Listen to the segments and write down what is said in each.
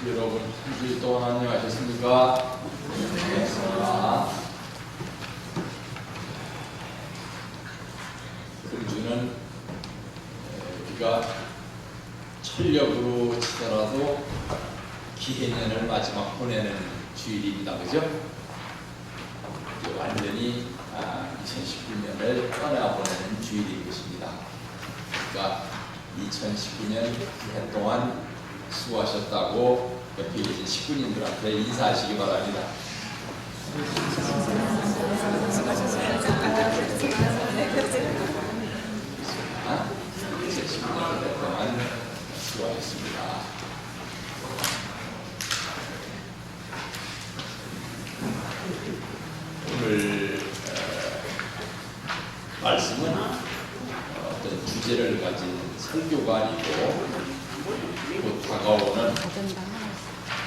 여러분 한 주일 동안 안녕하셨습니까? 반갑습니다. 금주는 우리가 철력으로 치더라도 기해년을 마지막 보내는 주일입니다. 그죠? 완전히 2019년을 떠나보내는 주일인 것입니다. 그러니까 2019년 한 해 동안 수고하셨다고 옆에 계신 식구님들한테 인사하시기 바랍니다. 이제 19년 동안 수고하셨습니다. 오늘 말씀은 어떤 주제를 가진 설교가 아니고 곧 다가오는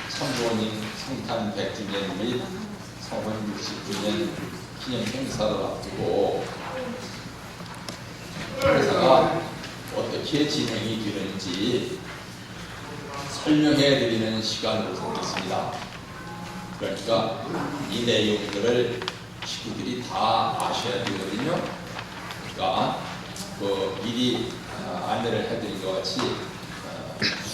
성부님 성탄 100주년 및 성혼 60주년 기념 행사를 앞두고 행사가 어떻게 진행이 되는지 설명해 드리는 시간으로 삼겠습니다. 그러니까 이 내용들을 식구들이 다 아셔야 되거든요. 그러니까 미리 안내를 해드린 것 같이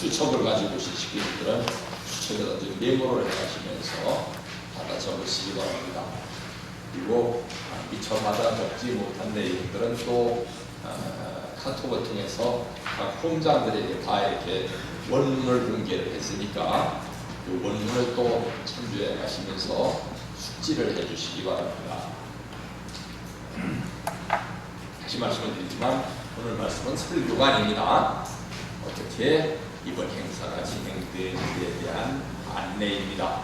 수첩을 가지고 오신 식구들은 수첩에다 좀 메모를 해가시면서 다 적으시기 바랍니다. 그리고 미처마다 적지 못한 내용들은 또 카톡을 통해서 각 후원자들에게 다 이렇게 원문을 공개를 했으니까 그 원문을 또 참조해 가시면서 숙지를 해주시기 바랍니다. 다시 말씀을 드리지만 오늘 말씀은 설교가 아닙니다. 어떻게 이번 행사가 진행되는지에 대한 안내입니다.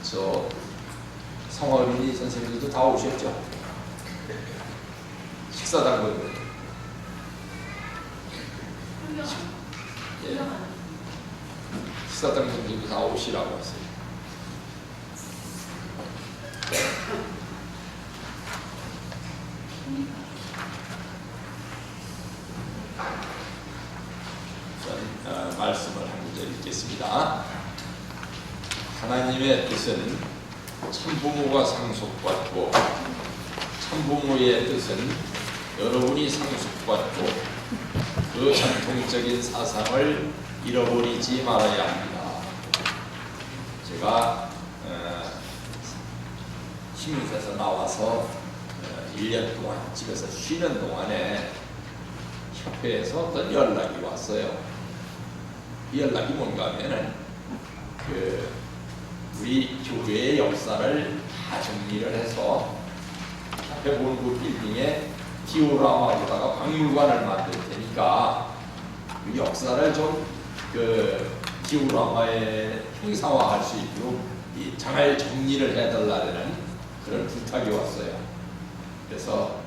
저 성어린이 선생님들도 다 오셨죠? 식사당국 식사당국들도 다 오시라고 하세요. 말씀을 한 구절 읽겠습니다. 하나님의 뜻은 참부모가 상속받고 참부모의 뜻은 여러분이 상속받고 그 전통적인 사상을 잃어버리지 말아야 합니다. 제가 신문사에서 나와서 1년 동안 집에서 쉬는 동안에 협회에서 어떤 연락이 왔어요. 이 연락이 뭔가 하면은 우리 교회의 역사를 다 정리를 해서 협회 본부 빌딩에 디오라마로다가 박물관을 만들 테니까 그 역사를 좀 디오라마에 형상화할 수 있도록 잘 정리를 해달라는 그런 부탁이 왔어요. 그래서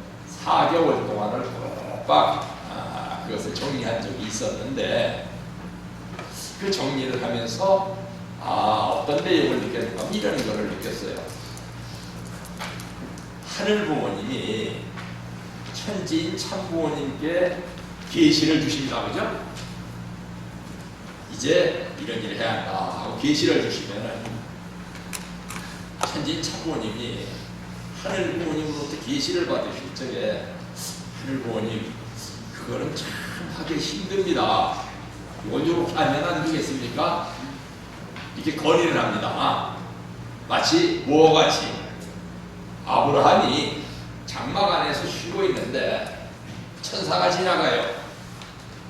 4개월 동안을 꼬박 그것을 정리한 적이 있었는데 그 정리를 하면서 어떤 내용을 느꼈는가 이런 거를 느꼈어요. 하늘 부모님이 천지인 참부모님께 계시를 주십니다. 그죠? 이제 이런 일을 해야 한다 하고 계시를 주시면은 천지인 참부모님이 하늘 부모님으로부터 계시를 받으실 적에 하늘 부모님 그거는 참 하기 힘듭니다. 이걸 이렇게 하면 안 되겠습니까? 이렇게 건의를 합니다. 마치 뭐와 같이 아브라함이 장막 안에서 쉬고 있는데 천사가 지나가요.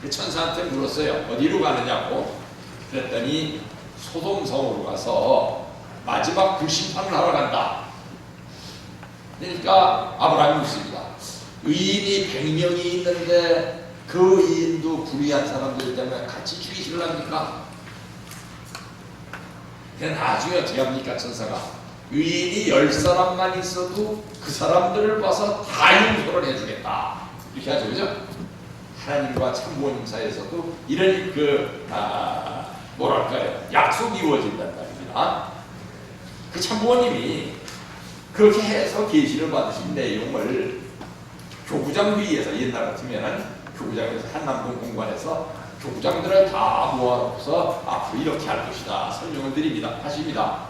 그 천사한테 물었어요. 어디로 가느냐고. 그랬더니 소돔성으로 가서 마지막 불심판을 하러 간다. 그러니까 아브라함이 묻습니다. 의인이 100명이 있는데 그 의인도 불의한 사람들 때문에 같이 죽이실랍니까? 나중에 어떻게 합니까? 천사가 의인이 10사람만 있어도 그 사람들을 봐서 다 용서를 해주겠다 이렇게 하죠. 그죠? 하나님과 참부모님 사이에서도 이런 뭐랄까요? 약속이 이루어진단 말입니다. 그 참부모님이 그렇게 해서 계시를 받으신 내용을 교구장 위에서 옛날 같으면 교구장에서 한남동 공관에서 교구장들을 다 모아놓고서 앞으로 이렇게 할 것이다 설명을 드립니다. 하십니다.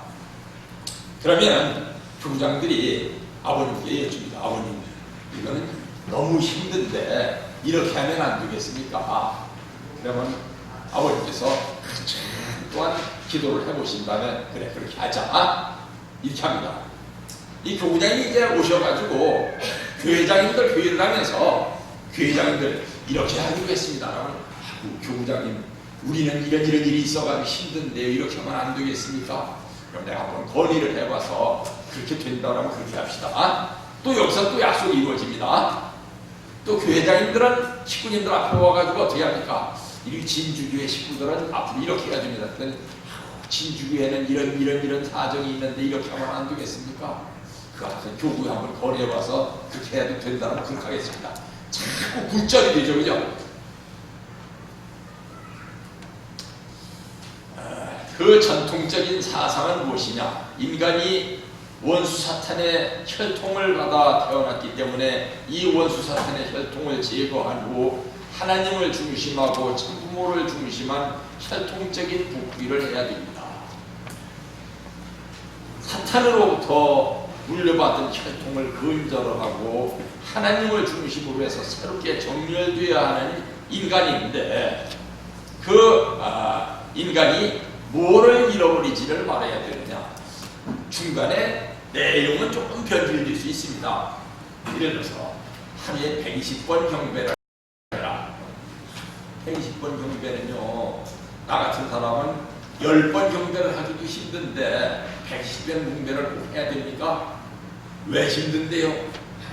그러면 교구장들이 아버님께 여쭙니다. 아버님, 이거는 너무 힘든데 이렇게 하면 안 되겠습니까? 그러면 아버님께서 또한 기도를 해보신 다음에 그래 그렇게 하자 이렇게 합니다. 이 교구장이 이제 오셔가지고 교회장님들 교회를 하면서 교회장님들 이렇게 하기로 했습니다. 교구장님, 우리는 이런 일이 있어가지고 힘든데요. 이렇게 하면 안 되겠습니까? 그럼 내가 한번 건의를 해봐서 그렇게 된다면 그렇게 합시다. 또 여기서 또 약속이 이루어집니다. 또 교회장님들은 식구님들 앞에 와가지고 어떻게 합니까? 이 진주교회 식구들은 앞으로 이렇게 해야 됩니다. 진주교회는 이런 사정이 있는데 이렇게 하면 안 되겠습니까? 그 앞에서 교구에 한번 건의해봐서 그렇게 해야 된다면 그렇게 하겠습니다. 자꾸 굴절이 되죠, 그죠? 그 전통적인 사상은 무엇이냐? 인간이 원수 사탄의 혈통을 받아 태어났기 때문에 이 원수 사탄의 혈통을 제거한 후 하나님을 중심하고 천부모를 중심한 혈통적인 복귀를 해야 됩니다. 사탄으로부터 물려받은 혈통을 근절하고 하나님을 중심으로 해서 새롭게 정렬되어야 하는 인간인데 그 인간이 뭐를 잃어버리지를 말아야 되느냐? 중간에 내용은 조금 변질될 수 있습니다. 예를 들어서 하루에 120번 경배를 해라. 120번 경배는요, 나 같은 사람은 10번 경배를 하기도 힘든데 110번 경배를 꼭 해야 됩니까? 왜 힘든데요?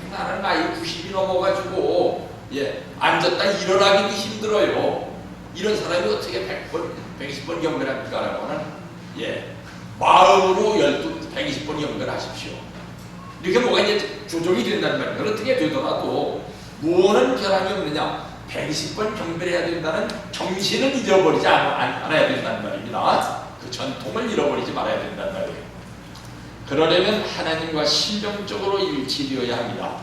나는 나이 90이 넘어가지고 앉았다 일어나기도 힘들어요. 이런 사람이 어떻게 120번 경배를 합니까? 라고는 마음으로 120번 경배를 하십시오. 이렇게 뭐가 이제 조정이 된다는 말이에요. 어떻게 되더라도 무엇은 결함이 없느냐? 120번 경배를 해야 된다는 정신을 잊어버리지 않아야 된다는 말입니다. 그 전통을 잃어버리지 말아야 된다는 말이에요. 그러려면 하나님과 심정적으로 일치되어야 합니다.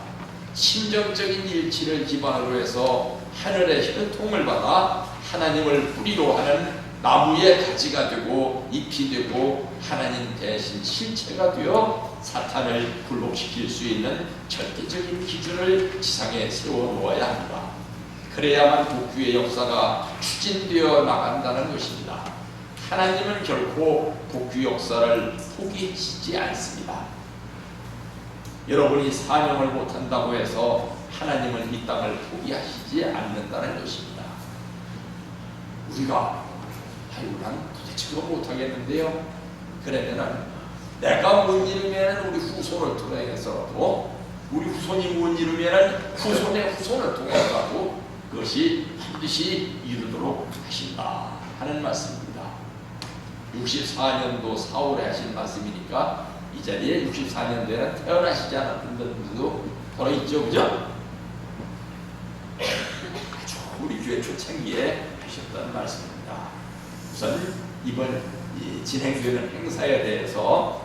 심정적인 일치를 기반으로 해서 하늘의 혈통을 받아 하나님을 뿌리로 하는 나무의 가지가 되고 잎이 되고 하나님 대신 실체가 되어 사탄을 굴복시킬 수 있는 절대적인 기준을 지상에 세워놓아야 합니다. 그래야만 복귀의 역사가 추진되어 나간다는 것입니다. 하나님은 결코 복귀 역사를 포기하시지 않습니다. 여러분이 사명을 못한다고 해서 하나님은 이 땅을 포기하시지 않는다는 것입니다. 우리가 난 도대체 그거 못하겠는데요. 그러면은 내가 못 이루면 우리 후손을 통해서라도 우리 후손이 못 이루면 후손의 후손을 통해서라도 그것이 반드시 이루도록 하신다 하는 말씀입니다. 64년도 4월에 하신 말씀이니까 이 자리에 64년도에는 태어나시지 않았던 분들도 더러 있죠, 그죠? 우리 교회 초창기에 하셨던 말씀입니다. 우선 이번 진행되는 행사에 대해서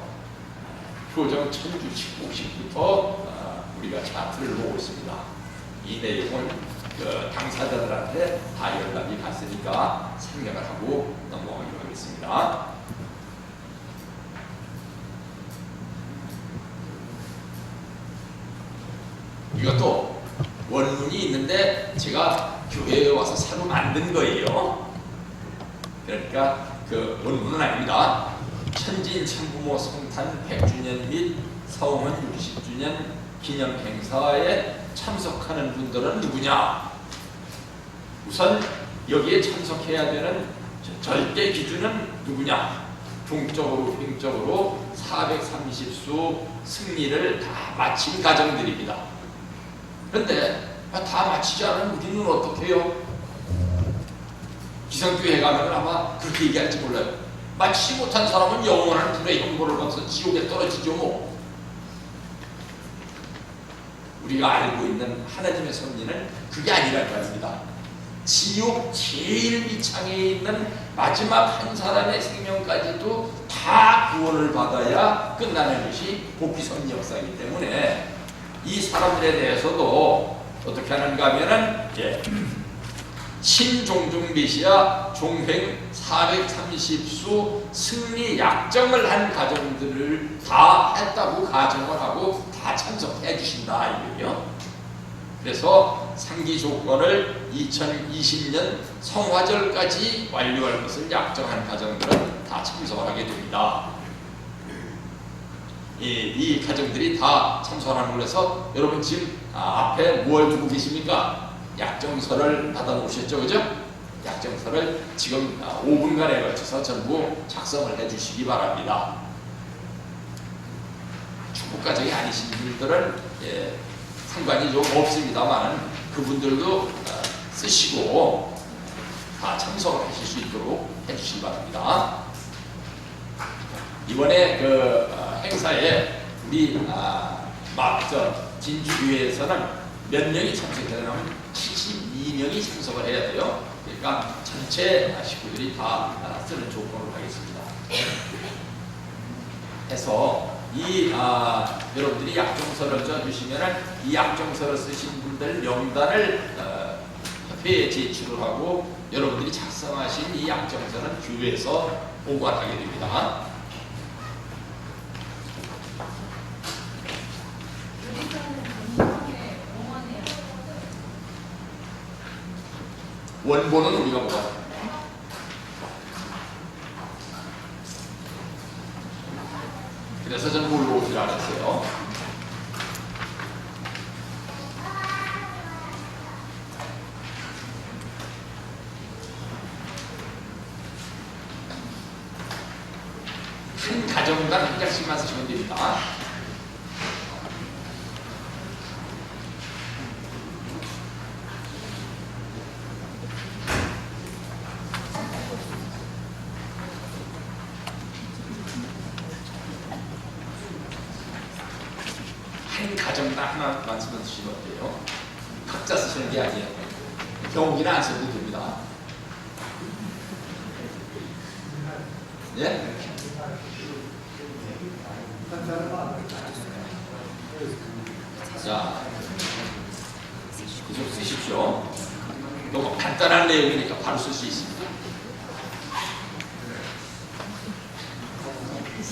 효정 천주 축복식부터 우리가 차트를 보고 있습니다. 이 내용은 그 당사자들한테 다 연락이 갔으니까 생각을 하고 넘어가기로 하겠습니다. 이것도 원문이 있는데 제가 교회에 와서 새로 만든 거예요. 그러니까 그 원문은 아닙니다. 천진 천부모 성탄 100주년 및 서흥원 60주년 기념 행사에 참석하는 분들은 누구냐? 우선 여기에 참석해야 되는 절대 기준은 누구냐? 종적으로 횡적으로 430수 승리를 다 마친 가정들입니다. 그런데 다 마치지 않으면 우리는 어떻게 해요? 기성교회 가면 아마 그렇게 얘기할지 몰라요. 마치지 못한 사람은 영원한 불의 형벌을 받아서 지옥에 떨어지죠. 뭐. 우리가 알고 있는 하나님의 섭리는 그게 아니란 말입니다. 지옥 제일 밑창에 있는 마지막 한 사람의 생명까지도 다 구원을 받아야 끝나는 것이 복귀 섭리 역사이기 때문에 이 사람들에 대해서도 어떻게 하는가 하면은 신종종 메시아 종횡 430수 승리 약정을 한 가정들을 다 했다고 가정을 하고 다 참석해 주신다 이거예요. 그래서 상기 조건을 2020년 성화절까지 완료할 것을 약정한 가정들은 다 참석을 하게 됩니다. 이 가정들이 다 참석하는 걸로 해서 여러분 지금 앞에 뭘 두고 계십니까? 약정서를 받아 놓으셨죠, 그죠? 약정서를 지금 5분간에 걸쳐서 전부 작성을 해 주시기 바랍니다. 축복가정이 아니신 분들은 상관이 좀 없습니다만 그분들도 쓰시고 다 참석을 하실 수 있도록 해주시기 바랍니다. 이번에 그 행사에 우리 진주교회에서는 몇 명이 참석하냐면 72명이 참석을 해야 돼요. 그러니까 전체 식구들이 다 쓰는 조건으로 하겠습니다. 해서 여러분들이 약정서를 써주시면은 이 약정서를 쓰신 분들 명단을 협회에 제출을 하고 여러분들이 작성하신 이 약정서는 교회에서 보관하게 됩니다. 원본은 우리가 보관합니다. 그래서 저는 뭘로 오질 않았어요. 한 가정당 한 장씩만 쓰시면 됩니다. 한 가정당 하나만 쓰시면 돼요. 각자 쓰시는 게 아니에요. 경기는 안 써도 됩니다. 예? 자, 계속 쓰십시오. 너무 간단한 내용이니까 바로 쓸 수 있습니다.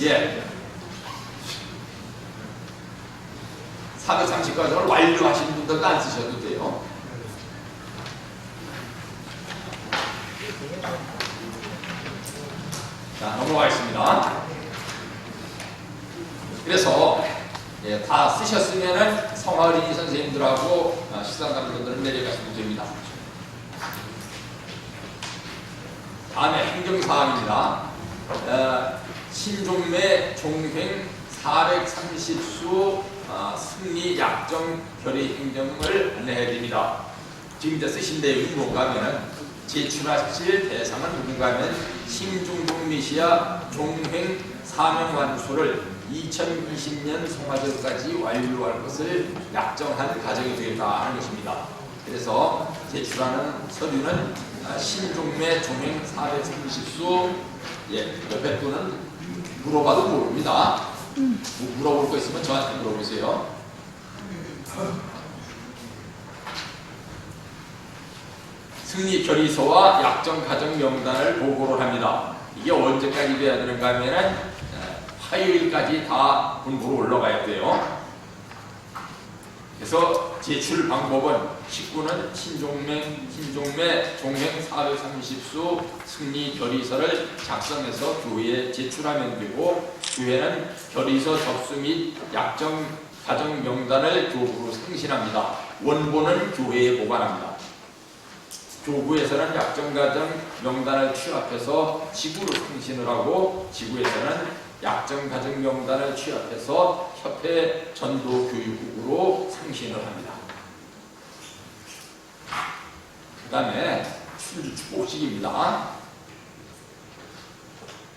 예. 430과정을 완료하시는 분들도 안 쓰셔도 돼요. 자, 넘어가겠습니다. 그래서 다 쓰셨으면은 성화어린이 선생님들하고 시상감독들은 내려가시면 됩니다. 다음에 행정사항입니다. 신종매 종횡 430수 승리 약정 결의 행정을 안내해야 됩니다. 지금 이제 쓰신 내용이 뭔가 하면 제출하실 대상은 누군가 하면 신종종 메시아 종횡 사명 완수를 2020년 성화절까지 완료할 것을 약정한 가정이 되겠다 하는 것입니다. 그래서 제출하는 서류는 신종매 종횡 430수 옆에 분은 물어봐도 모릅니다. 물어볼 거 있으면 저한테 물어보세요. 승리 결의서와 약정 가정 명단을 보고를 합니다. 이게 언제까지 돼야 되는가 하면은 화요일까지 다 본부로 올라가야 돼요. 그래서 제출 방법은 식구는 신종매 종횡 430수 승리 결의서를 작성해서 교회에 제출하면 되고, 교회는 결의서 접수 및 약정 가정 명단을 교부로 상신합니다. 원본은 교회에 보관합니다. 교구에서는 약정 가정 명단을 취합해서 지구로 상신을 하고, 지구에서는 약정 가정 명단을 취합해서 협회 전도 교육국으로 상신을 합니다. 그 다음에 춘주 축복식입니다.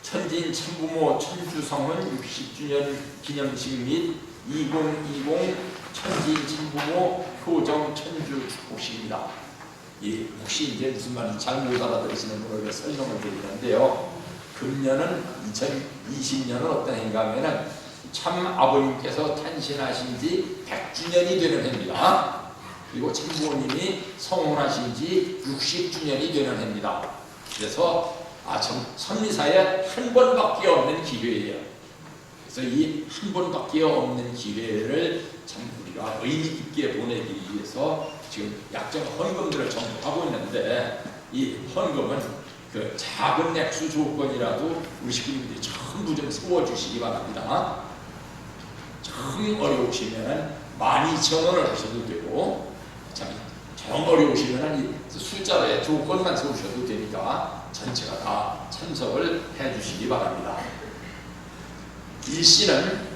천진 천부모 천주성은 60주년 기념식 및 2020 천진 천부모 효정 천주 축복식입니다. 혹시 이제 무슨 말인지 잘 못 알아들으시는 분을 설명을 드리는데요. 금년은 2020년은 어떤 해인가 하면은 참 아버님께서 탄신하신 지 100주년이 되는 해입니다. 그리고 참부모님이 성혼하신 지 60주년이 되는 해입니다. 그래서 선미사에 한 번밖에 없는 기회예요. 그래서 이 한 번밖에 없는 기회를 참 우리가 의미 있게 보내기 위해서 지금 약정 헌금들을 전부 하고 있는데, 이 헌금은 그 작은 액수 조건이라도 우리 식구님들이 전부 좀 세워주시기 바랍니다. 정 어려우시면 12,000원을 하셔도 되고, 정 어려우시면 이 숫자에 조건만 세우셔도 되니까 전체가 다 참석을 해주시기 바랍니다. 일시는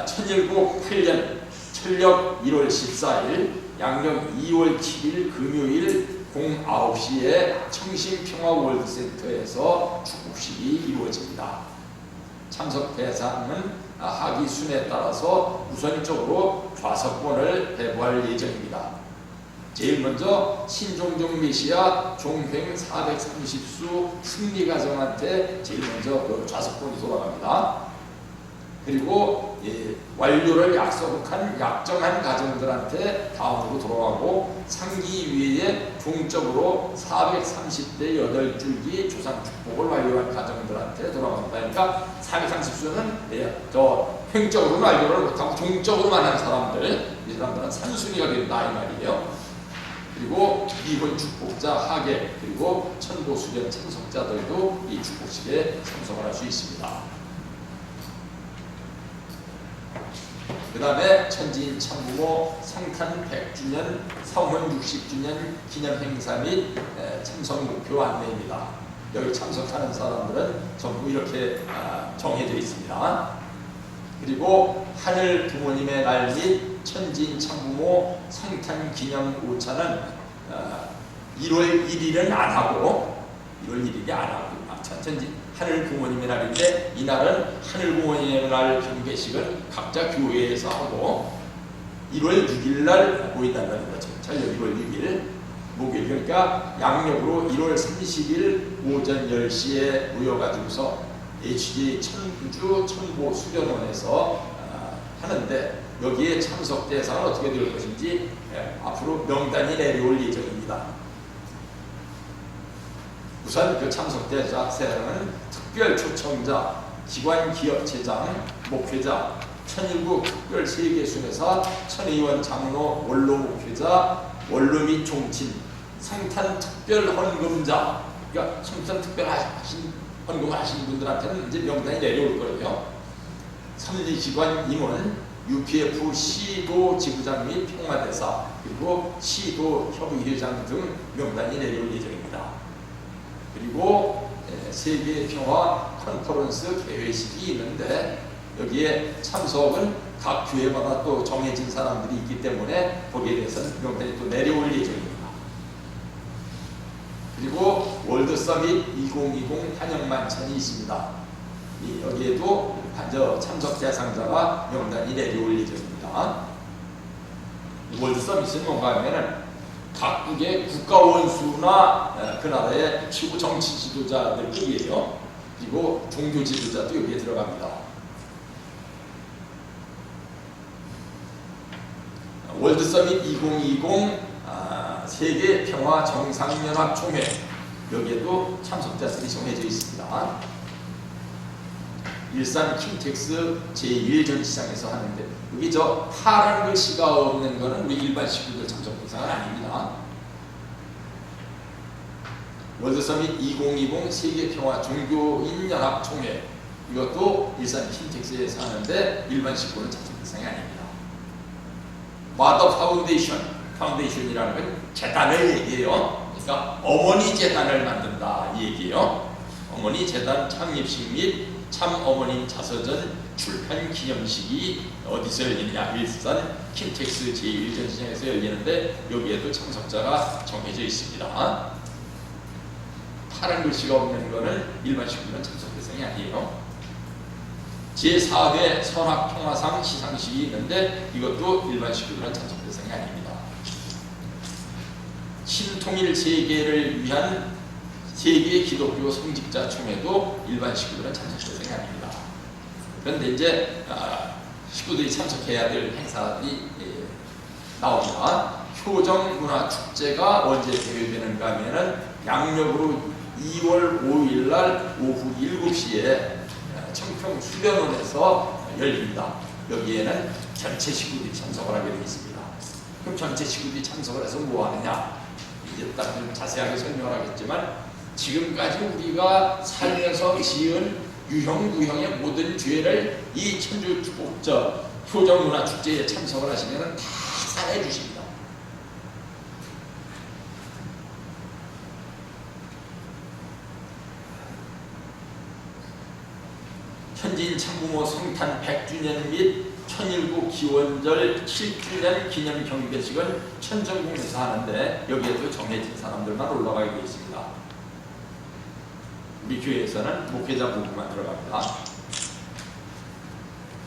1008년 철력 1월 14일 양력 2월 7일 금요일 09시에 청심평화월드센터에서 축복식이 이루어집니다. 참석 대상은 하기 순에 따라서 우선적으로 좌석권을 배부할 예정입니다. 제일 먼저 신종종 메시아 종횡 430수 승리가정한테 제일 먼저 그 좌석권이 돌아갑니다. 그리고 완료를 약속한 약정한 가정들한테 다음으로 돌아가고, 상기 위에 종적으로 430대 8줄기 조상 축복을 완료한 가정들한테 돌아갑니다. 그러니까 430수는 더 횡적으로 완료를 못하고 종적으로만 한 사람들, 이 사람들은 산순위가 된다 이 말이에요. 그리고 이혼 축복자 하계, 그리고 천보 수련 참석자들도 이 축복식에 참석을 할 수 있습니다. 그 다음에 천지인 참부모 성탄 100주년, 성혼 60주년 기념 행사 및 참석 목표 안내입니다. 여기 참석하는 사람들은 전부 이렇게 정해져 있습니다. 그리고 하늘 부모님의 날 및 천지인 참부모 성탄 기념 오차는 1월 1일은 안 하고, 1월 1일이 안 하고, 하늘 부모님의 날인데 이날은 하늘 부모님의 날 경배식은 각자 교회에서 하고, 1월 6일 날 모인다는 거죠. 전력 1월 6일 목요일, 그러니까 양력으로 1월 30일 오전 10시에 모여가지고서 HJ 천주 천보 수련원에서 하는데, 여기에 참석 대상은 어떻게 될 것인지 앞으로 명단이 내려올 예정입니다. 우선 그 참석 대상은 특별 초청자, 기관 기업체장, 목회자, 천일구 특별 세계순회사, 천의원 장로, 원로 목회자, 원로 및 종친, 성탄 특별 헌금자, 그러니까 성탄 특별 헌금을 하신 분들한테는 이제 명단이 내려올 거예요. 선리기관 임원, UPF 시도 지부장 및 평화대사, 그리고 시도 협의회장 등 명단이 내려올 예정입니다. 그리고 세계평화 컨퍼런스 개회식이 있는데, 여기에 참석은 각 교회마다 또 정해진 사람들이 있기 때문에 거기에 대해서는 명단이 또 내려올 예정입니다. 그리고 월드서밋 2020 환영만찬이 있습니다. 여기에도 참석 대상자가 명단이 내려올 예정입니다. 월드서밋은 뭔가 하면은 각국의 국가원수나 그 나라의 최고 정치 지도자들끼리예요. 그리고 종교 지도자도 여기에 들어갑니다. 월드서밋 2020 세계 평화 정상연합 총회, 여기에도 참석자들이 정해져 있습니다. 일산 킨텍스 제1전시장에서 하는데, 여기 저 파란 글씨가 없는 거는 우리 일반 식구들 참석 대상은 아닙니다. 월드서밋 2020 세계평화 종교인연합 총회, 이것도 일산 킨텍스에서 하는데 일반 식구는 참석 대상이 아닙니다. 마더 파운데이션이라는 건 재단을 얘기해요. 그러니까 어머니 재단을 만든다 이 얘기예요. 어머니 재단 창립식 및 참 어머님 자서전 출판 기념식이 어디서 열리느냐, 일산 킨텍스 제1전시장에서 열리는데, 여기에도 참석자가 정해져 있습니다. 파란 글씨가 없는 거는 일반 식구는 참석 대상이 아니에요. 제4회 선학평화상 시상식이 있는데, 이것도 일반 식구들은 참석 대상이 아닙니다. 신통일 세계를 위한 세계 기독교 성직자 총회도 일반 식구들은 참석 대상이 아닙니다. 그런데 이제 식구들이 참석해야 될 행사들이 나옵니다. 효정문화축제가 언제 개회되는가 하면은 양력으로 2월 5일 날 오후 7시에 청평 수련원에서 열립니다. 여기에는 전체 식구들이 참석을 하게 되어 있습니다. 그럼 전체 식구들이 참석을 해서 뭐 하느냐? 이제 딱 좀 자세하게 설명을 하겠지만, 지금까지 우리가 살면서 지은 유형무형의 모든 죄를 이 천주 효정문화축제에 참석을 하시면 다 사해 주십니다. 현지인 참부모 성탄 100주년 및 천일국 기원절 7주년 기념 경배식은 천정궁에서 하는데, 여기에도 정해진 사람들만 올라가게 되어 있습니다. 우리 교회에서는 목회자 부부만 들어갑니다.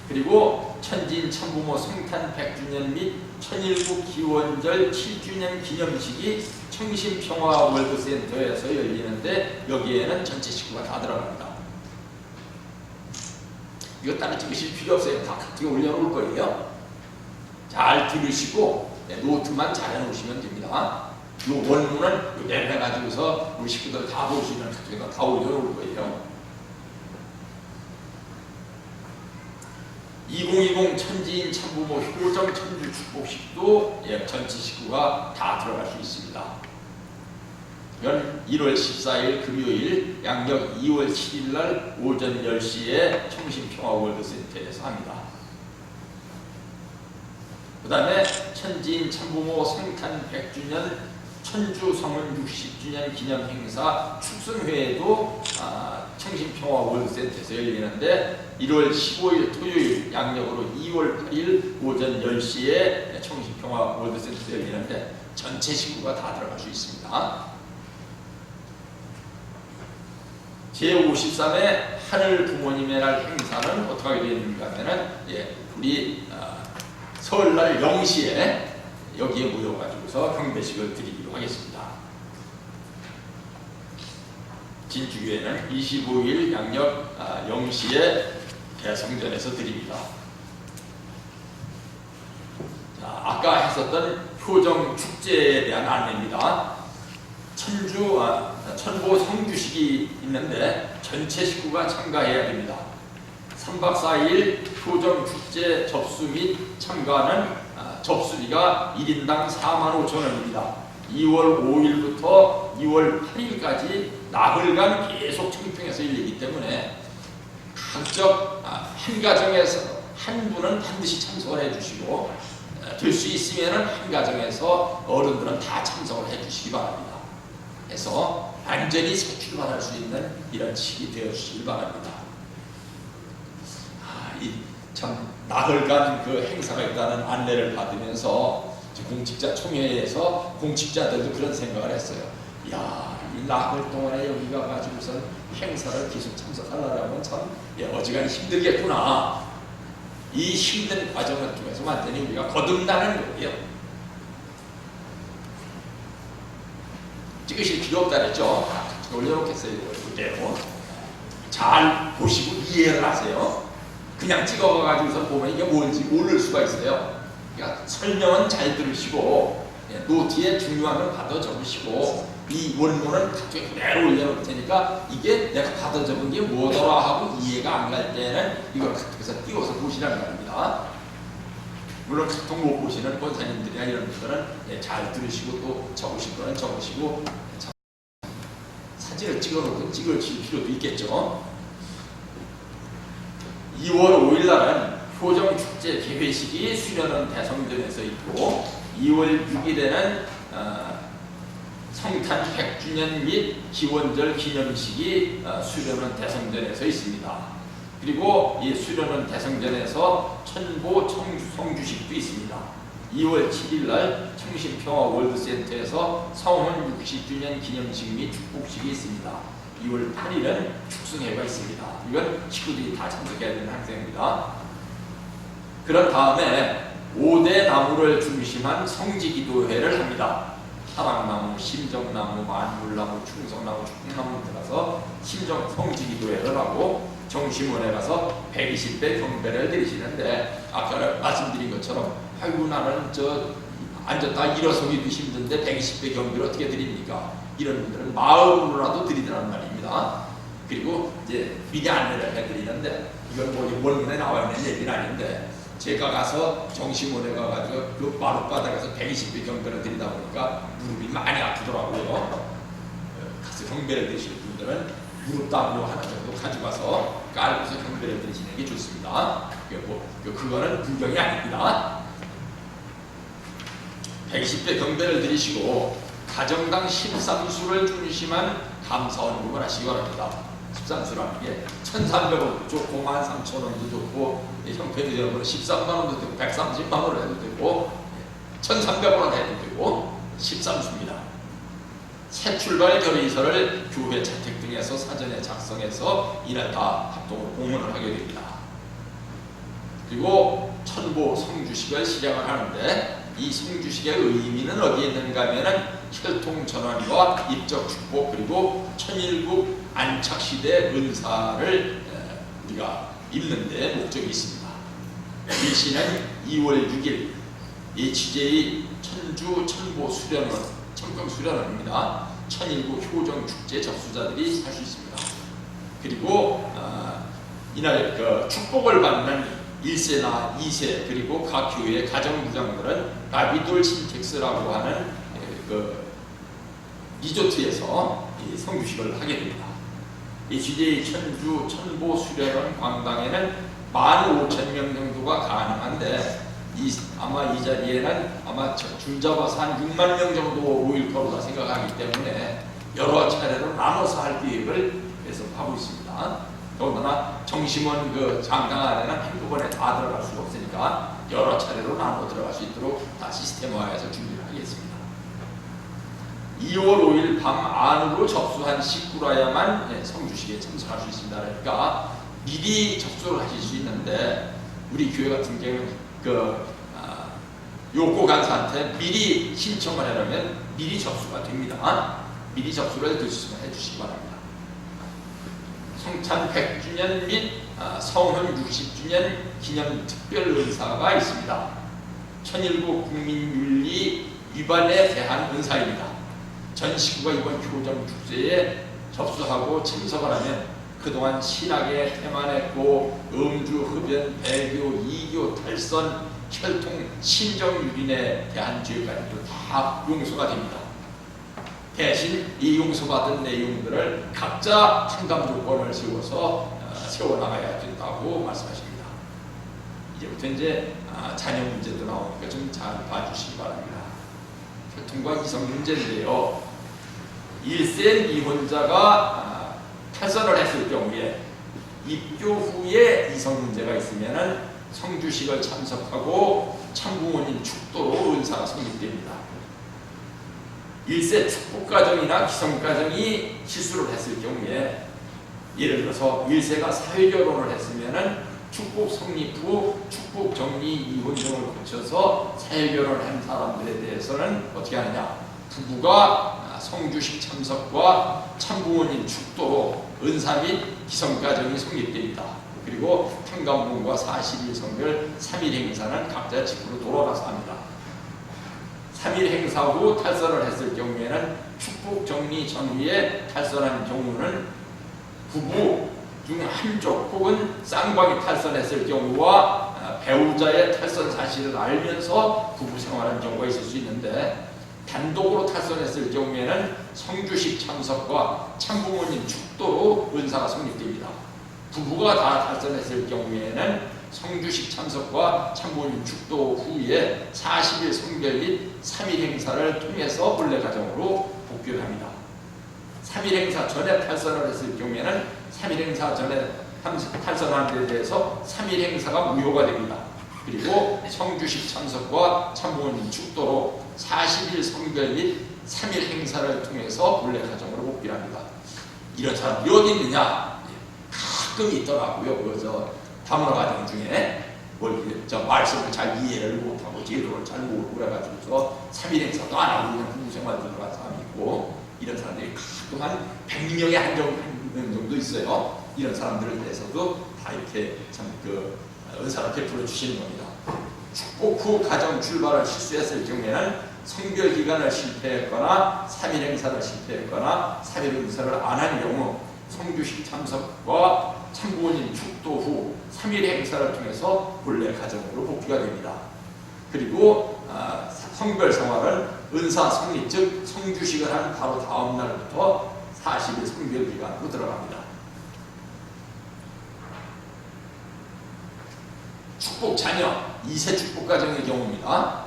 그리고 천지인 참부모 성탄 100주년 및 천일국 기원절 7주년 기념식이 청신평화월드센터에서 열리는데, 여기에는 전체 식구가 다 들어갑니다. 이거 따로 찍으실 필요 없어요. 다 같이 올려놓을 거예요. 잘 들으시고 노트만 잘 해놓으시면 됩니다. 이 원문은 내려가지고서 우리 식구들 다 볼 수 있는 카톡에다 다 올려놓을 거예요. 2020 천지인 참부모 효정 천주 축복식도 전체 식구가 다 들어갈 수 있습니다. 이건 1월 14일 금요일 양력 2월 7일 날 오전 10시에 청신평화월드센터에서 합니다. 그 다음에 천지인 참부모 성탄 100주년 천주 성원 60주년 기념 행사 축성회에도 청신평화월드센터에서 열리는데, 1월 15일 토요일 양력으로 2월 8일 오전 10시에 청신평화월드센터에서 열리는데 전체 식구가 다 들어갈 수 있습니다. 제53회 하늘 부모님의 날 행사는 어떻게 하게 되는가 하면은, 우리 설날 0시에 여기에 모여가지고서 경배식을 드리기로 하겠습니다. 진주교회는 25일 양력 0시에 대성전에서 드립니다. 자, 아까 했었던 효정 축제에 대한 안내입니다. 천보 성주식이 있는데 전체 식구가 참가해야 됩니다. 3박 4일 효정 축제 접수 및 참가는 접수비가 1인당 45,000원입니다. 2월 5일부터 2월 8일까지 나흘간 계속 청평에서 열리기 때문에 각적 한 가정에서 한 분은 반드시 참석을 해주시고, 될 수 있으면 한 가정에서 어른들은 다 참석을 해주시기 바랍니다. 해서 안전히 새 출발할 수 있는 이런 시기 되어주시기 바랍니다. 참 나흘간 그 행사가 있다는 안내를 받으면서 공직자 총회에서 공직자들도 그런 생각을 했어요. 야, 이 나흘 동안에 여기 가가지고서 행사를 계속 참석하려면 참 어지간히 힘들겠구나. 이 힘든 과정을 통해서 완전히 우리가 거듭나는 거예요. 찍으실 필요 없다 그랬죠? 올려놓겠어요. 그대로 잘 보시고 이해를 하세요. 그냥 찍어가지고서 보면 이게 뭔지 모를 수가 있어요. 그러니까 설명은 잘 들으시고 노트에 중요한 건 받아 적으시고, 이 원문은 각쪽에 그대로 올려놓을 테니까 이게 내가 받아 적은 게 뭐더라 하고 이해가 안 갈 때는 이걸 각쪽에서 띄워서 보시라는 겁니다. 물론 카톡 못 보시는 권사님들이나 이런 분들은 잘 들으시고 또 적으실 거는 적으시고 사진을 찍어놓고 찍으실 필요도 있겠죠. 2월 5일 날은 효정축제 개회식이 수련원 대성전에서 있고, 2월 6일에는 성탄 100주년 및 기원절 기념식이 수련원 대성전에서 있습니다. 그리고 이 수련원 대성전에서 천보 성주식도 있습니다. 2월 7일 날 청신평화월드센터에서 성원 60주년 기념식 및 축복식이 있습니다. 2월 8일은 축성회가 있습니다. 이건 식구들이 다 참석해야 되는 행사입니다. 그런 다음에 5대 나무를 중심한 성지기도회를 합니다. 사랑나무, 심정나무, 만물나무, 충성나무, 축복나무 들어서 성지기도회를 하고, 정심원에 가서 120배 경배를 드리시는데, 아까 말씀드린 것처럼 아이고 나는 앉았다 일어서기도 힘든데 120배 경비를 어떻게 드립니까? 이런 분들은 마음으로라도 드리더란 말입니다. 그리고 이제 미리 안내를 해드리는데, 이건 뭐 원문에 나와 있는 얘기는 아닌데, 제가 가서 정신원에 가가지고 그 마룻바닥에서 120배 경배를 드리다 보니까 무릎이 많이 아프더라고요. 가서 경배를 드실 분들은 무릎 담요 하나 정도 가져가서 깔고서 경배를 드리시는 게 좋습니다. 그거는 불경이 아닙니다. 120배 경배를 드리시고 가정당 13수를 중심한 감사원금을 하시기 바랍니다. 13수라는 게 1,300원도 좋고 13,000원도 좋고, 형편이 13만원도 되고 130만원 해도 되고 1,300원 해도 되고 13수입니다. 새 출발 결의서를 교회 자택 등에서 사전에 작성해서 이날 다 합동으로 공헌을 하게 됩니다. 그리고 천보 성주식을 실행을 하는데, 이 성주식의 의미는 어디에 있는가 하면은 혈통 전환과 입적 축복, 그리고 천일국 안착시대 은사를 우리가 입는 데 목적이 있습니다. 일시는 2월 6일 이 취재의 천주 천보 수련원, 청평 수련원입니다. 천일국 효정 축제 접수자들이 할 수 있습니다. 그리고 이날 그 축복을 받는 1세나 2세, 그리고 각 교회의 가정부장들은 라비돌 신텍스라고 하는 그 리조트에서 이 성주식을 하게 됩니다. 이 주제의 천주 천보 수련원 광당에는 15,000명 정도가 가능한데, 아마 이 자리에는 아마 줄 잡아서 한 6만 명 정도 모일 거라 생각하기 때문에 여러 차례로 나눠서 할 계획을 그래서 하고 있습니다. 더군다나 정심원 그 장당 안에는 한꺼번에 다 들어갈 수가 없으니까 여러 차례로 나눠 들어갈 수 있도록 다 시스템화해서 준비를 하겠습니다. 2월 5일 밤 안으로 접수한 식구라야만 성주식에 참석할 수 있습니다. 그러니까 미리 접수를 하실 수 있는데, 우리 교회 같은 경우는 요코 간사한테 미리 신청을 하려면 미리 접수가 됩니다. 미리 접수를 해주시기 바랍니다. 성찬 100주년 및 성헌 60주년 기념 특별 은사가 있습니다. 천일국 국민윤리 위반에 대한 은사입니다. 전 식구가 이번 효정 축제에 접수하고 참석을 하면 그동안 신학에 태만했고 음주, 흡연, 배교, 이교, 탈선, 혈통, 신정유린에 대한 죄까지도 다 용서가 됩니다. 대신 이 용서받은 내용들을 각자 상담 조건을 세워나가야 된다고 말씀하십니다. 이제부터 이제 자녀 문제도 나오니까 좀 잘 봐주시기 바랍니다. 혈통과 이성 문제인데요. 1세 미혼자가 탈선을 했을 경우에 입교 후에 이성 문제가 있으면 성주식을 참석하고 참부모님 축도로 은사가 성립됩니다. 1세 축복가정이나 기성가정이 실수를 했을 경우에, 예를 들어서 1세가 사회결혼을 했으면 축복 성립 후 축복 정리 이혼 등을 거쳐서 사회결혼을 한 사람들에 대해서는 어떻게 하느냐, 부부가 성주식 참석과 참부모님 축도로 은사 및 기성가정이 성립됩니다. 그리고 평감봉과 40일 성별 3일 행사는 각자 집으로 돌아가서 합니다. 3일 행사 후 탈선을 했을 경우에는 축복 정리 전후에 탈선한 경우는 부부 중 한쪽 혹은 쌍방이 탈선했을 경우와 배우자의 탈선 사실을 알면서 부부 생활하는 경우가 있을 수 있는데, 단독으로 탈선했을 경우에는 성주식 참석과 참부모님 축도로 은사가 성립됩니다. 부부가 다 탈선했을 경우에는 성주식 참석과 참부모님 축도 후에 40일 성별 및 3일 행사를 통해서 본래 가정으로 복귀를 합니다. 3일 행사 전에 탈선을 했을 경우에는 3일 행사 전에 탈선한 데 대해서 3일 행사가 무효가 됩니다. 그리고 성주식 참석과 참부모님 축도로 40일 성별 및 3일 행사를 통해서 본래 가정으로 복귀를 합니다. 이런 사람이 어디 있느냐? 가끔 있더라고요. 그래서 다문화 가정 중에 말씀을 잘 이해를 못하고 제도를 잘 모르고 그래가지고서 3일 행사도 안 하고 그냥 부부 생활 들어간 사람이 있고, 이런 사람들이 가끔 한 100명에 한 명 정도 있어요. 이런 사람들에 대해서도 다 이렇게 참 은사를 베풀어 주시는 겁니다. 축복 후 가정 출발을 실수했을 경우에는 성별 기간을 실패했거나 3일 행사를 실패했거나 3일 행사를 안 한 경우 성주식 참석과 참부모님 축도 후 3일 행사를 통해서 본래 가정으로 복귀가 됩니다. 그리고 성별 생활은 은사 성립 즉 성주식을 한 바로 다음 날부터 40일 성별 기간으로 들어갑니다. 축복 자녀 2세 축복 가정의 경우입니다.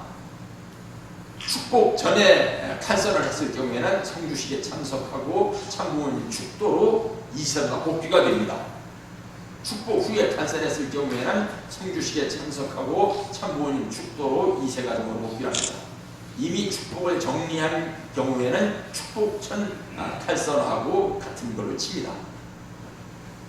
축복 전에 탄선을 했을 경우에는 성주식에 참석하고 참부모님 축도로 2세가 복귀가 됩니다. 축복 후에 탄선했을 경우에는 성주식에 참석하고 참부모님 축도로 2세 가정으로 복귀합니다. 이미 축복을 정리한 경우에는 축복 전 탈선하고 같은 걸로 칩니다.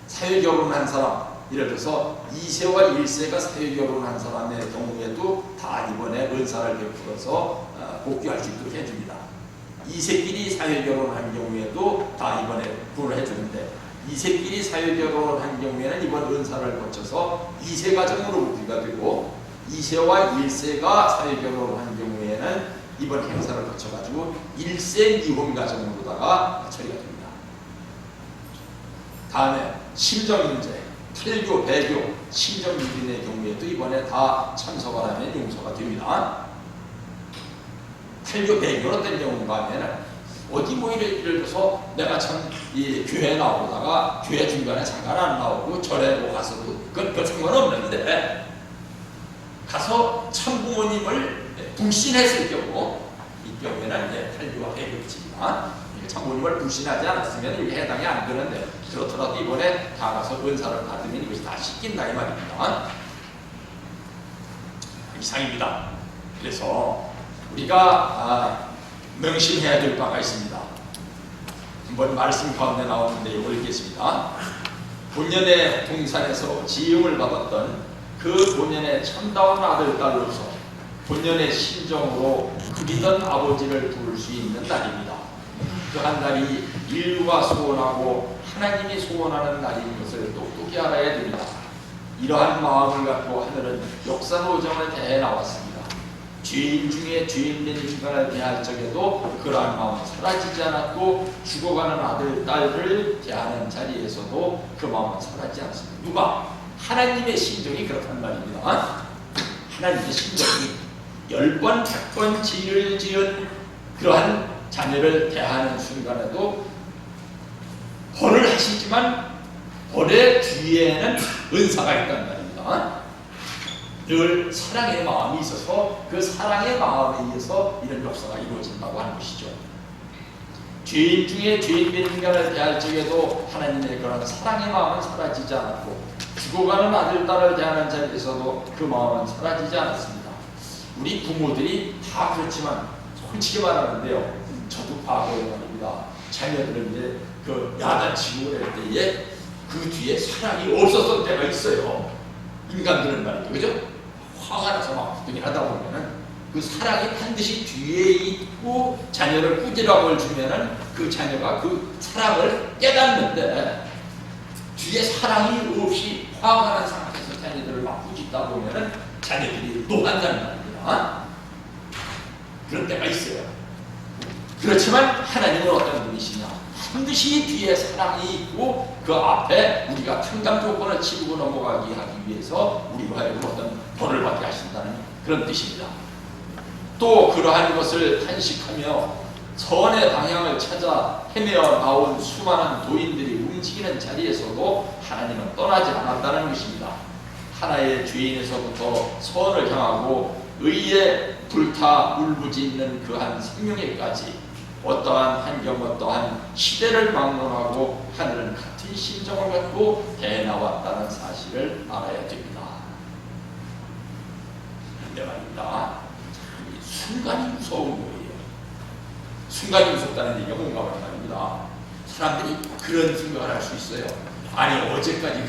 사회결혼한 사람, 예를 들어서 2세와 1세가 사회결혼한 사람의 경우에도 다 이번에 은사를 베풀어서 복귀할 수 있도록 해줍니다. 2세끼리 사회결혼한 경우에도 다 이번에 구원을 해주는데 2세끼리 사회결혼한 경우에는 이번 은사를 거쳐서 2세 가정으로 복귀가 되고 2세와 1세가 사회결혼한 경우에는 이번 행사를 거쳐가지고 1세 이혼 가정으로다가 처리가 됩니다. 다음에 심정문제, 탈교, 배교, 심정유린의 경우에도 이번에 다 참석을 하면 용서가 됩니다. 탈교, 배교는 어떤 경우인가 하면은 어디 뭐 예를 들어서 내가 참 이 교회 나오다가 교회 중간에 잠깐 안 나오고 절에 뭐 가서도 그건 별 상관없는데 가서 참부모님을 불신했을 경우 이 경우에는 이제 탈교와 배교지만 참부모님을 불신하지 않았으면 이게 해당이 안 되는데 그렇더라도 이번에 다 가서 은사를 받으면 이것이 다 씻긴다 이 말입니다. 이상입니다. 그래서 우리가 명심해야 될 바가 있습니다. 한번 말씀 가운데 나오는데 이걸 읽겠습니다. 본년의 동산에서 지음을 받았던 그 본년의 참다운 아들 딸로서 본년의 신정으로 그리던 아버지를 부를 수 있는 날입니다. 그 한 날이 인류가 소원하고 하나님이 소원하는 날인 것을 똑똑히 알아야 됩니다. 이러한 마음을 갖고 하늘은 역사노정을 대해 나왔습니다. 죄인 중에 죄인된 인간을 대할 적에도 그러한 마음은 사라지지 않았고 죽어가는 아들, 딸을 대하는 자리에서도 그 마음은 사라지지 않습니다. 누가? 하나님의 심정이 그렇단 말입니다. 하나님의 심정이 10번, 100번 죄를 지은 그러한 자녀를 대하는 순간에도 벌을 하시지만 벌의 뒤에는 은사가 있단 말입니다. 늘 사랑의 마음이 있어서 그 사랑의 마음에 의해서 이런 역사가 이루어진다고 하는 것이죠. 죄인 중에 죄인된 인간을 대할 적에도 하나님의 그런 사랑의 마음은 사라지지 않았고 죽어가는 아들, 딸을 대하는 자리에서도 그 마음은 사라지지 않았습니다. 우리 부모들이 다 그렇지만 솔직히 말하는데요. 저도 과거에 말입니다. 자녀들은 이제 그 야단치고 그럴 때에 그 뒤에 사랑이 없었던 때가 있어요. 인간들은 말이죠. 그죠? 화가 나서 막 부둥이하다 보면은 그 사랑이 반드시 뒤에 있고 자녀를 꾸지람을 주면은 그 자녀가 그 사랑을 깨닫는데 뒤에 사랑이 없이 화가 난 상태에서 자녀들을 막 꾸짖다 보면은 자녀들이 노한다는 말입니다. 그런 때가 있어요. 그렇지만 하나님은 어떤 분이시냐? 반드시 뒤에 사랑이 있고 그 앞에 우리가 평강 조건을 치르고 넘어가기 하기 위해서 우리가 하여금 어떤 벌을 받게 하신다는 그런 뜻입니다. 또 그러한 것을 탄식하며 선의 방향을 찾아 헤매어 나온 수많은 도인들이 움직이는 자리에서도 하나님은 떠나지 않았다는 것입니다. 하나의 죄인에서부터 선을 향하고 의에 불타 울부짖는 그한 생명에까지 어떠한 환경, 어떠한 시대를 막론하고 하늘은 같은 심정을 갖고 대나왔다는 사실을 알아야 됩니다. 그런데 말입니다. 순간이 무서운 거예요. 순간이 무섭다는 얘기가 뭔가 말입니다. 사람들이 그런 생각을 할 수 있어요. 아니 어제까지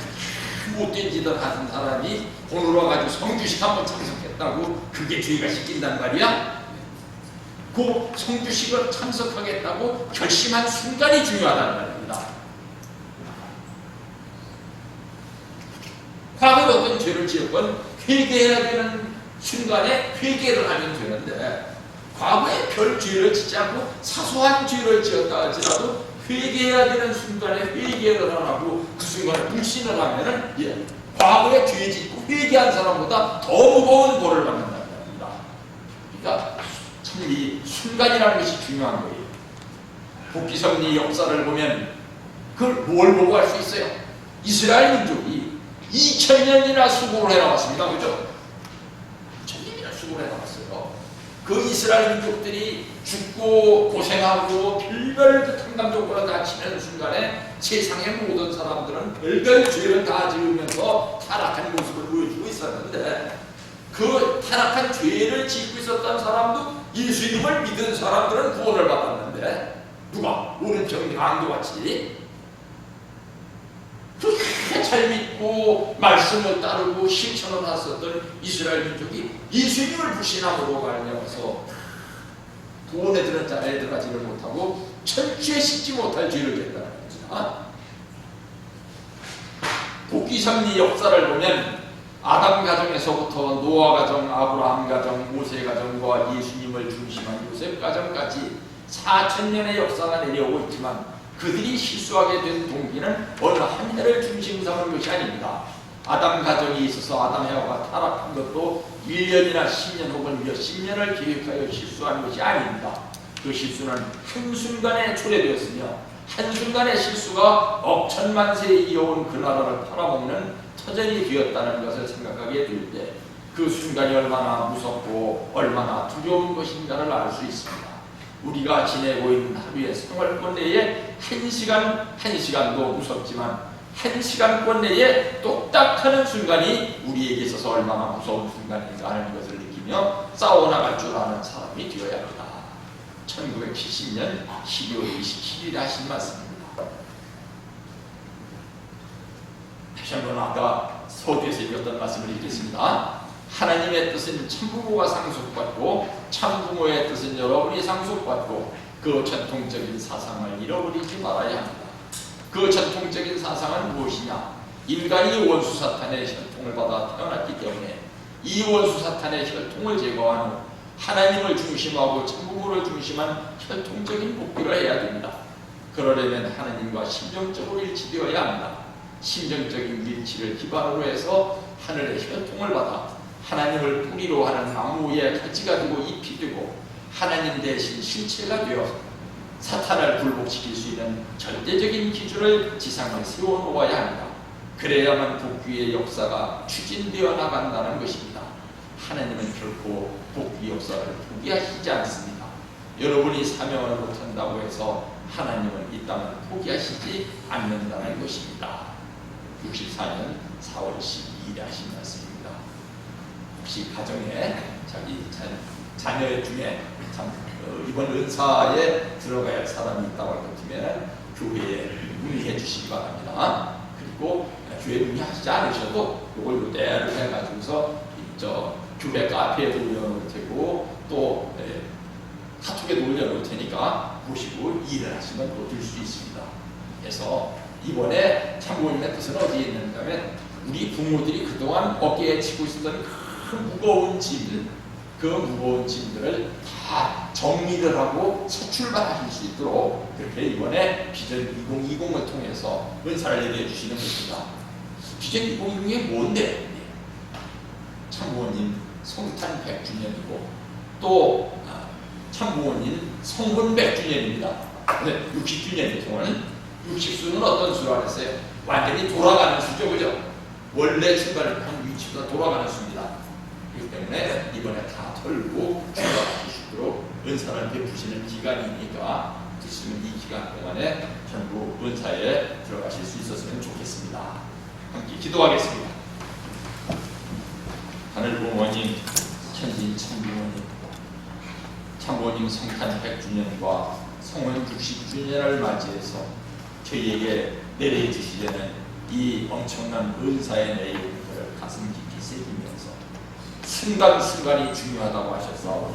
못된 짓을 하던 사람이 오늘 와가지고 성주식 한번 참석했다고 그게 죄가 씻긴단 말이야? 그 성주식을 참석하겠다고 결심한 순간이 중요하다는 말입니다. 과거에 어떤 죄를 지었건 회개해야 되는 순간에 회개를 하면 되는데 과거에 별 죄를 짓지 않고 사소한 죄를 지었다 할지라도 회개해야 되는 순간에 회개를 안 하고 그 순간에 불신을 하면은 과거에 죄 짓고 회개한 사람보다 더 무거운 벌을 받는다는 겁니다. 그러니까 참 이 순간이라는 것이 중요한 거예요. 복귀섭리 역사를 보면 그걸 뭘 보고 할 수 있어요? 이스라엘 민족이 2000년이나 수고를 해나갔습니다. 그죠? 2000년이나 수고를 해나갔어요. 그 이스라엘 민족들이 죽고 고생하고 별별 극한 조건을 다 치는 순간에 세상의 모든 사람들은 별별 죄를 다 지으면서 타락한 모습을 보여주고 있었는데 그 타락한 죄를 짓고 있었던 사람도 예수님을 믿은 사람들은 구원을 받았는데 누가? 오른쪽 강도같이 그렇게 잘 믿고 말씀을 따르고 실천을 했었던 이스라엘 민족이 예수님을 불신함으로 말미암아서 구원에 들은 자리에 들어가지를 못하고 철저히 씻지 못할 죄를 지었다는 겁니다. 복귀섭리 역사를 보면 아담 가정에서부터 노아 가정, 아브라함 가정, 모세 가정과 예수님을 중심한 요셉 가정까지 4000년의 역사가 내려오고 있지만 그들이 실수하게 된 동기는 어느 한 해를 중심 삼은 것이 아닙니다. 아담 가정이 있어서 아담 해와가 타락한 것도 1년이나 10년 혹은 몇십 년을 계획하여 실수한 것이 아닙니다. 그 실수는 한순간에 초래되었으며 한순간의 실수가 억천만세 이어온 그 나라를 팔아먹는 터전이 되었다는 것을 생각하게 될 때 그 순간이 얼마나 무섭고 얼마나 두려운 것인가를 알 수 있습니다. 우리가 지내고 있는 하루의 생활권 내에 한 시간도 무섭지만 한 시간권 내에 똑딱하는 순간이 우리에게 있어서 얼마나 무서운 순간인가 하는 것을 느끼며 싸워나갈 줄 아는 사람이 되어야 합니다. 1970년 12월 27일에 하신 말씀입니다. 다시 한번 아까 서두에서 읽었던 말씀을 읽겠습니다. 하나님의 뜻은 참부모가 상속받고 참부모의 뜻은 여러분이 상속받고 그 전통적인 사상을 잃어버리지 말아야 합니다. 그 전통적인 사상은 무엇이냐? 인간이 원수 사탄의 혈통을 받아 태어났기 때문에 이 원수 사탄의 혈통을 제거한 후 하나님을 중심하고 참부모를 중심한 혈통적인 복귀를 해야 됩니다. 그러려면 하나님과 심정적으로 일치되어야 합니다. 심정적인 일치를 기반으로 해서 하늘의 혈통을 받아 하나님을 뿌리로 하는 나무에 가지가 되고 잎이 되고 하나님 대신 실체가 되어 사탄을 굴복시킬 수 있는 절대적인 기준을 지상에 세워놓아야 합니다. 그래야만 복귀의 역사가 추진되어 나간다는 것입니다. 하나님은 결코 복귀 역사를 포기하시지 않습니다. 여러분이 사명을 못한다고 해서 하나님은 이 땅을 포기하시지 않는다는 것입니다. 64년 4월 12일에 하신 말씀입니다. 혹시 가정에 자기 자녀 중에 이번 은사에 들어가야 할 사람이 있다고 할 것 같으면 교회에 문의해 주시기 바랍니다. 그리고 교회 문의하시지 않으셔도 이걸 그대로 해가지고서 교회 카페에도 올려놓을 테고 또 카톡에도 올려놓을 테니까 보시고 일을 하시면 또 들 수 있습니다. 그래서 이번에 참고인의 뜻은 어디에 있는가 하면 우리 부모들이 그동안 어깨에 지고 있었던 그 무거운 짐, 그 무거운 짐들을 다 정리를 하고 새 출발하실 수 있도록 그렇게 이번에 비전 2020을 통해서 은사를 내려 주시는 것입니다. 비전 2020이 뭔데? 참고원님 성탄 100주년이고 또 참고원님 성婚 100주년입니다. 네, 60주년 통은 60수는 어떤 수로 알았어요? 완전히 돌아가는 수죠, 그죠? 원래 출발한 위치보다 돌아가는 수입니다. 그렇기 때문에 이번에 다 털고 출발하실 수 있도록 은사를 베푸시는 기간이니까 드시면 이 기간 동안에 전부 은사에 들어가실 수 있었으면 좋겠습니다. 함께 기도하겠습니다. 하늘 부모님, 천진 참부모님, 참부모님 성탄 100주년과 성혼 60주년을 맞이해서 저희에게 내려주시려는 이 엄청난 은사의 내용들을 가슴 깊이 새기면서 순간순간이 중요하다고 하셔서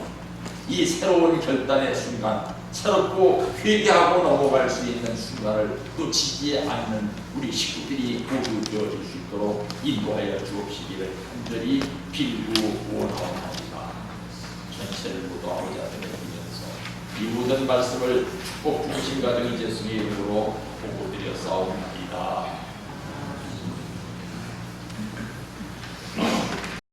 이 새로운 결단의 순간, 새롭고 회개하고 넘어갈 수 있는 순간을 놓치지 않는 우리 식구들이 모두 되어질 수 있도록 인도하여 주옵시기를 간절히 빌고 원하옵나이다. 전체를 모두 아버지 앞에 드리면서 이 모든 말씀을 축복 중심 가득 예수의 이름으로